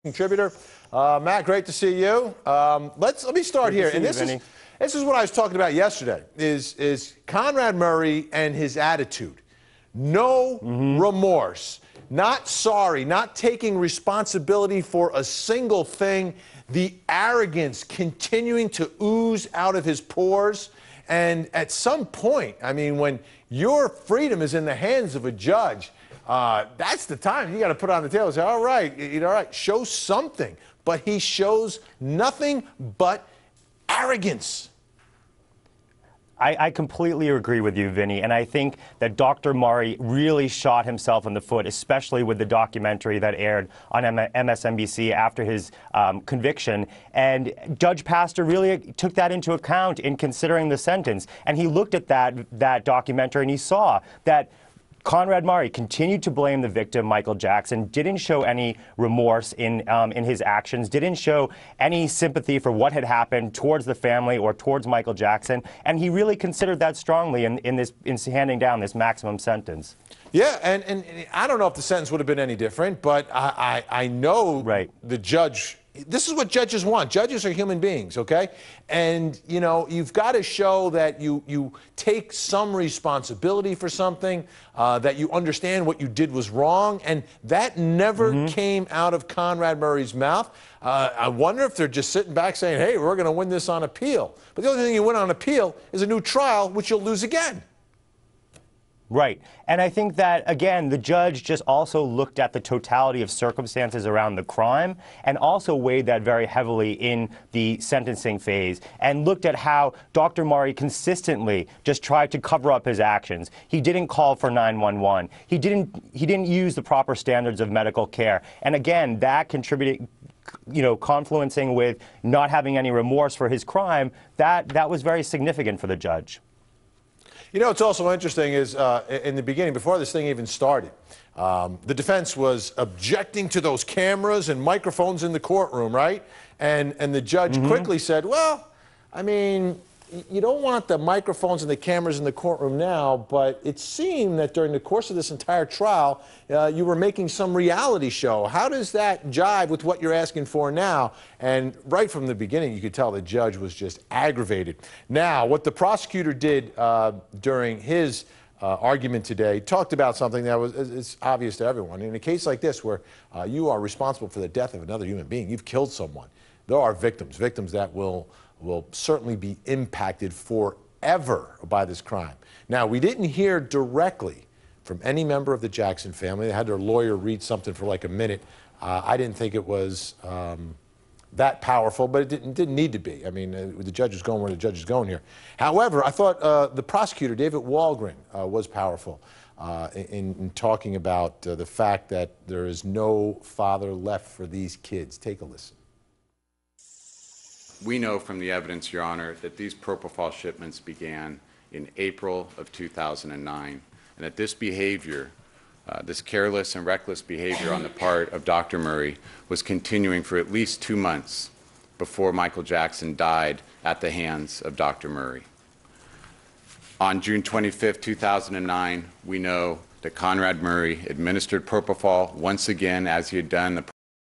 Contributor. Matt, great to see you. Let me start here. And this is what I was talking about yesterday, is Conrad Murray and his attitude. No remorse, not sorry, not taking responsibility for a single thing, the arrogance continuing to ooze out of his pores. And at some point, I mean, when your freedom is in the hands of a judge, that's the time you got to put on the table and say, all right, show something. But he shows nothing but arrogance. I completely agree with you, Vinnie, and I think that Dr. Murray really shot himself in the foot, especially with the documentary that aired on MSNBC after his conviction. And Judge Pastor really took that into account in considering the sentence. And he looked at that documentary and he saw that Conrad Murray continued to blame the victim, Michael Jackson, didn't show any remorse in his actions, didn't show any sympathy for what had happened towards the family or towards Michael Jackson, and he really considered that strongly in handing down this maximum sentence. Yeah, and I don't know if the sentence would have been any different, but I know the judge. This is what judges want. Judges are human beings, okay? And, you know, you've got to show that you take some responsibility for something, that you understand what you did was wrong, and that never came out of Conrad Murray's mouth. I wonder if they're just sitting back saying, hey, we're going to win this on appeal. But the only thing you win on appeal is a new trial, which you'll lose again. Right. And I think that, again, the judge just also looked at the totality of circumstances around the crime and also weighed that very heavily in the sentencing phase and looked at how Dr. Murray consistently just tried to cover up his actions. He didn't call for 911. He didn't use the proper standards of medical care. And again, that contributed, you know, confluencing with not having any remorse for his crime, that was very significant for the judge. You know, what's also interesting is in the beginning, before this thing even started, the defense was objecting to those cameras and microphones in the courtroom, right? And the judge quickly said, well, I mean, you don't want the microphones and the cameras in the courtroom now, but it seemed that during the course of this entire trial, you were making some reality show. How does that jive with what you're asking for now? And right from the beginning, you could tell the judge was just aggravated. Now, what the prosecutor did during his argument today talked about something that it's obvious to everyone. In a case like this, where you are responsible for the death of another human being, you've killed someone, there are victims that will certainly be impacted forever by this crime. Now, we didn't hear directly from any member of the Jackson family. They had their lawyer read something for like a minute. I didn't think it was that powerful, but it didn't need to be. I mean, the judge is going where the judge is going here. However, I thought the prosecutor, David Walgren, was powerful in talking about the fact that there is no father left for these kids. Take a listen. We know from the evidence, Your Honor, that these propofol shipments began in April of 2009, and that this behavior, this careless and reckless behavior on the part of Dr. Murray was continuing for at least 2 months before Michael Jackson died at the hands of Dr. Murray. On June 25, 2009, we know that Conrad Murray administered propofol once again, as he had done the